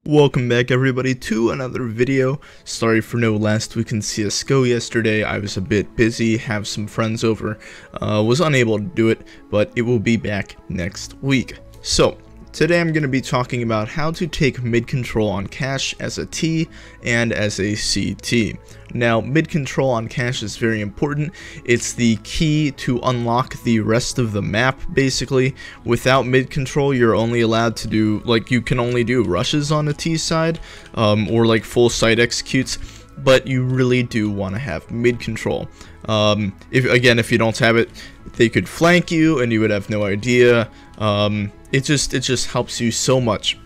Welcome back everybody to another video. Sorry for no last week in CSGO yesterday. I was a bit busy, have some friends over, was unable to do it, but it will be back next week. So today I'm going to be talking about how to take mid control on cache as a T and as a CT. Now, mid control on cache is very important. It's the key to unlock the rest of the map, basically. Without mid control, you're only allowed to do, you can only do rushes on a T side, or like full site executes, but you really do want to have mid control. If you don't have it, they could flank you and you would have no idea. It just helps you so much.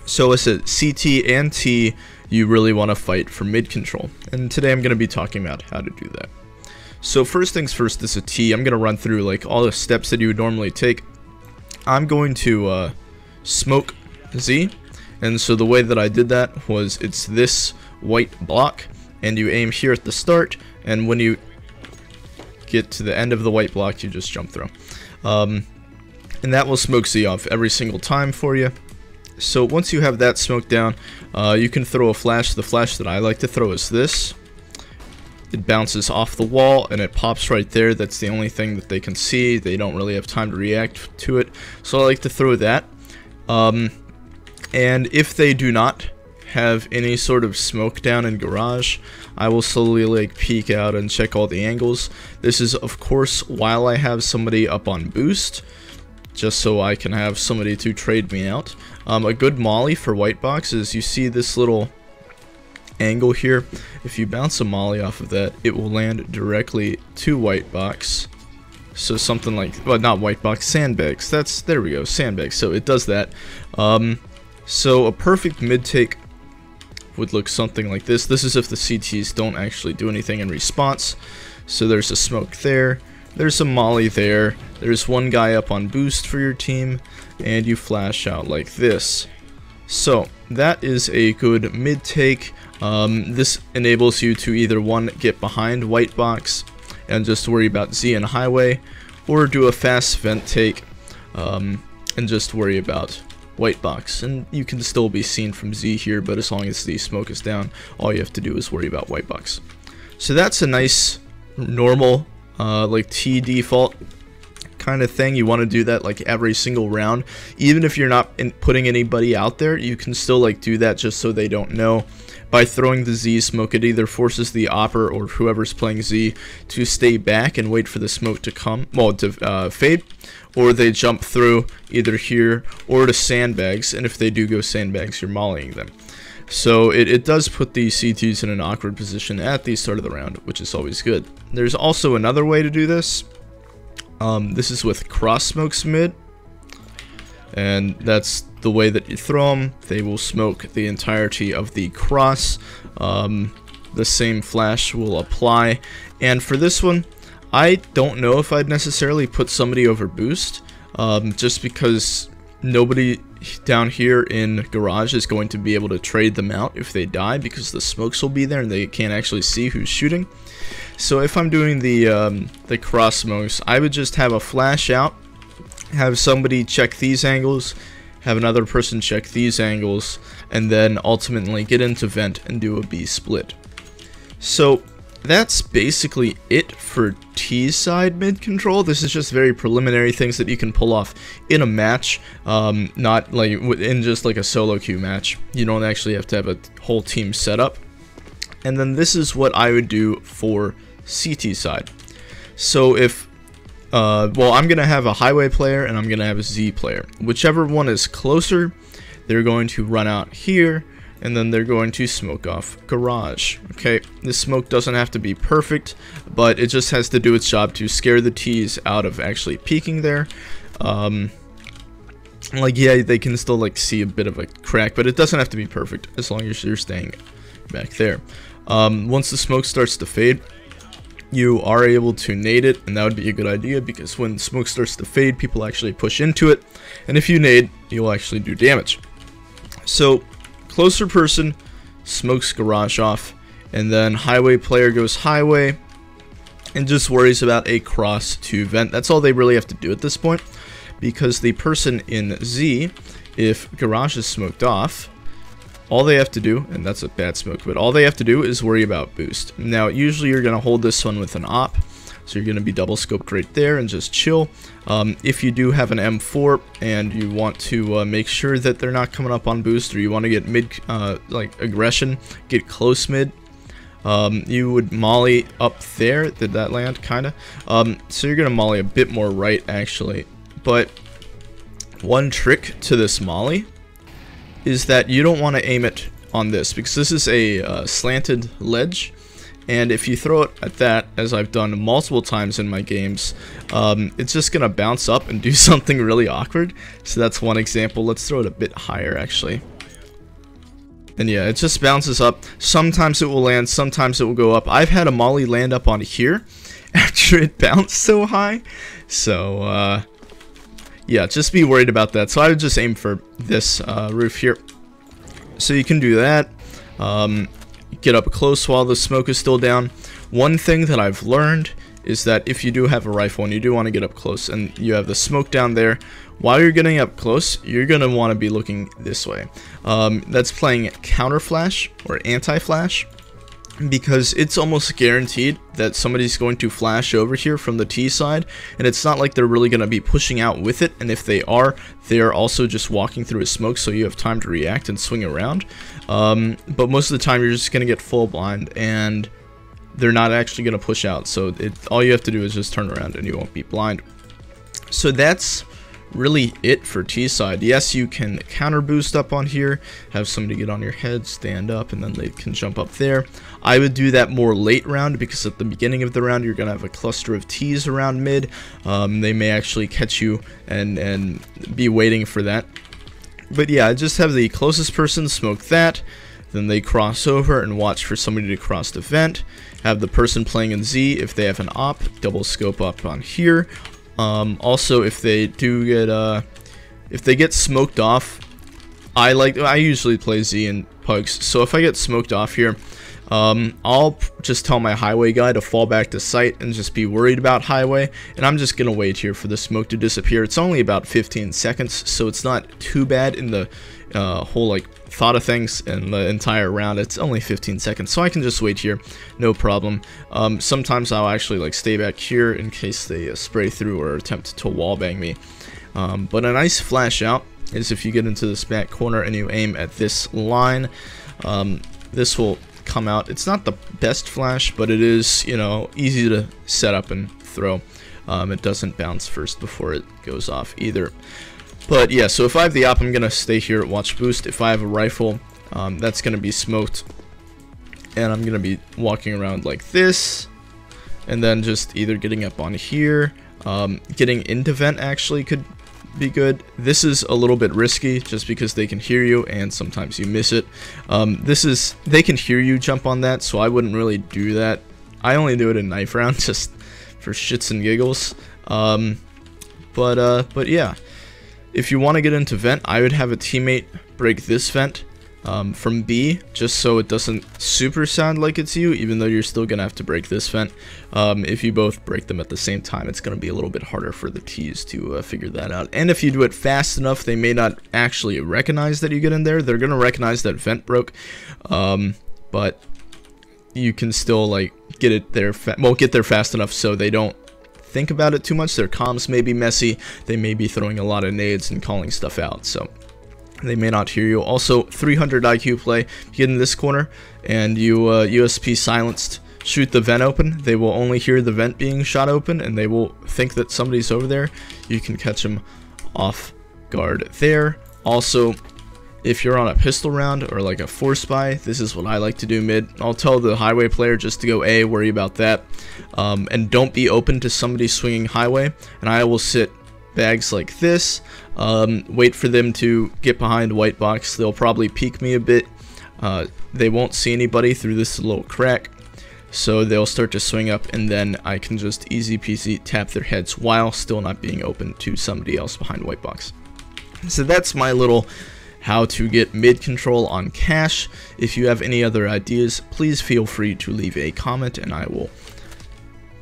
So as a CT and T, you really want to fight for mid control, and today I'm going to be talking about how to do that. So first things first, as a T, I'm going to run through like all the steps that you would normally take. I'm going to smoke Z, and so the way that I did that was it's this white block, and you aim here at the start, and when you get to the end of the white block, you just jump through. And that will smoke Z off every single time for you. So once you have that smoked down, you can throw a flash. The flash that I like to throw is this. It bounces off the wall and it pops right there. That's the only thing that they can see. They don't really have time to react to it. So I like to throw that. And if they do not have any sort of smoke down in garage, I will slowly peek out and check all the angles. This is of course while I have somebody up on boost, just so I can have somebody to trade me out. A good molly for white box is you see this little angle here. If you bounce a molly off of that, it will land directly to white box. So something like, well, not white box, sandbags. There we go, sandbags. So it does that. So a perfect mid take would look something like this. This is if the CTs don't actually do anything in response. So there's a smoke there. There's a molly there. There's one guy up on boost for your team, and you flash out like this. So that is a good mid take. This enables you to either one, get behind white box and just worry about Z and highway, or do a fast vent take and just worry about white box. And you can still be seen from Z here, but as long as the smoke is down, all you have to do is worry about white box. So that's a nice normal T default kind of thing. You want to do that like every single round. Even if you're not putting anybody out there, you can still do that just so they don't know. By throwing the Z smoke, it either forces the opper or whoever's playing Z to stay back and wait for the smoke to come, well, to fade, or they jump through either here or to sandbags, and if they do go sandbags, you're mollying them. So it does put the CTs in an awkward position at the start of the round, which is always good. There's also another way to do this. This is with cross smokes mid, and that's the way that you throw them. They will smoke the entirety of the cross. The same flash will apply, and for this one, I don't know if I'd necessarily put somebody over boost, just because nobody down here in garage is going to be able to trade them out if they die, because the smokes will be there and they can't actually see who's shooting. So if I'm doing the cross smokes, I would just have a flash out, have somebody check these angles, have another person check these angles, and then ultimately get into vent and do a B split. So that's basically it for T side mid control. This is just very preliminary things that you can pull off in a match, not in just a solo queue match. You don't actually have to have a whole team set up. And then this is what I would do for CT side. So if well, I'm gonna have a highway player and I'm gonna have a Z player. Whichever one is closer, they're going to run out here, and then they're going to smoke off garage. Okay, this smoke doesn't have to be perfect, but it just has to do its job to scare the T's out of actually peeking there. Yeah, they can still see a bit of a crack, but it doesn't have to be perfect as long as you're staying back there. Once the smoke starts to fade, you are able to nade it, and that would be a good idea, because when smoke starts to fade, people actually push into it, and if you nade, you'll actually do damage. So closer person smokes garage off, and then highway player goes highway and just worries about a cross to vent. That's all they really have to do at this point, because the person in Z, if garage is smoked off, all they have to do, and that's a bad smoke, but all they have to do is worry about boost. Now, usually you're going to hold this one with an op, so you're going to be double scoped right there and just chill. If you do have an M4 and you want to make sure that they're not coming up on boost, or you want to get mid, like aggression, get close mid, you would molly up there. Did that land? Kinda. So you're going to molly a bit more right, actually. But one trick to this molly is that you don't want to aim it on this, because this is a slanted ledge, and if you throw it at that, as I've done multiple times in my games, it's just gonna bounce up and do something really awkward. So that's one example. Let's throw it a bit higher, actually. And yeah, it just bounces up. Sometimes it will land, sometimes it will go up. I've had a molly land up on here after it bounced so high. So yeah, just be worried about that. So I would just aim for this roof here. So you can do that. Get up close while the smoke is still down. One thing that I've learned is that if you do have a rifle and you do want to get up close and you have the smoke down there, while you're getting up close, you're going to want to be looking this way. That's playing counter flash or anti-flash, because it's almost guaranteed that somebody's going to flash over here from the T side, and it's not like they're really going to be pushing out with it, and if they are also just walking through a smoke, so you have time to react and swing around. But most of the time you're just going to get full blind, and they're not actually going to push out, so all you have to do is just turn around and you won't be blind. So that's really it for T side. Yes, you can counter boost up on here, have somebody get on your head, stand up, and then they can jump up there. I would do that more late round, because at the beginning of the round you're gonna have a cluster of T's around mid. They may actually catch you and be waiting for that. But yeah, just have the closest person smoke that, then they cross over and watch for somebody to cross the vent. Have the person playing in Z, if they have an op, double scope up on here. Also, if they do get smoked off, I usually play Z and pugs, so if I get smoked off here, I'll just tell my highway guy to fall back to site and just be worried about highway, and I'm just gonna wait here for the smoke to disappear. It's only about 15 seconds, so it's not too bad in the whole like thought of things in the entire round. It's only 15 seconds, so I can just wait here, no problem. Sometimes I'll actually like stay back here in case they spray through or attempt to wallbang me. But a nice flash out is if you get into this back corner and you aim at this line. This will come out. It's not the best flash, but it is, you know, easy to set up and throw. It doesn't bounce first before it goes off either. But yeah, so if I have the op, I'm gonna stay here at watch boost. If I have a rifle, that's gonna be smoked, and I'm gonna be walking around like this, and then just either getting up on here, getting into vent actually could be good. This is a little bit risky just because they can hear you and sometimes you miss it. They can hear you jump on that, so I wouldn't really do that. I only do it in knife round just for shits and giggles. But yeah, if you want to get into vent, I would have a teammate break this vent from B, just so it doesn't super sound like it's you, even though you're still gonna have to break this vent. If you both break them at the same time, it's gonna be a little bit harder for the T's to figure that out. And if you do it fast enough, they may not actually recognize that you get in there. They're gonna recognize that vent broke, but you can still like get it there. Get there fast enough so they don't think about it too much. Their comms may be messy. They may be throwing a lot of nades and calling stuff out, so they may not hear you. Also, 300 IQ play. You get in this corner and you USP silenced, shoot the vent open. They will only hear the vent being shot open, and they will think that somebody's over there. You can catch them off guard there. Also, if you're on a pistol round or like a force buy, this is what I like to do mid. I'll tell the highway player just to go A, worry about that, and don't be open to somebody swinging highway. And I will sit bags like this, wait for them to get behind white box. They'll probably peek me a bit. They won't see anybody through this little crack, so they'll start to swing up, and then I can just easy peasy tap their heads while still not being open to somebody else behind white box. So that's my little how to get mid control on cash. If you have any other ideas, please feel free to leave a comment and I will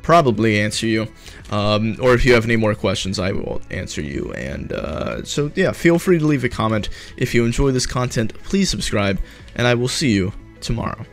probably answer you, or if you have any more questions, I will answer you. And so yeah, feel free to leave a comment. If you enjoy this content, please subscribe, and I will see you tomorrow.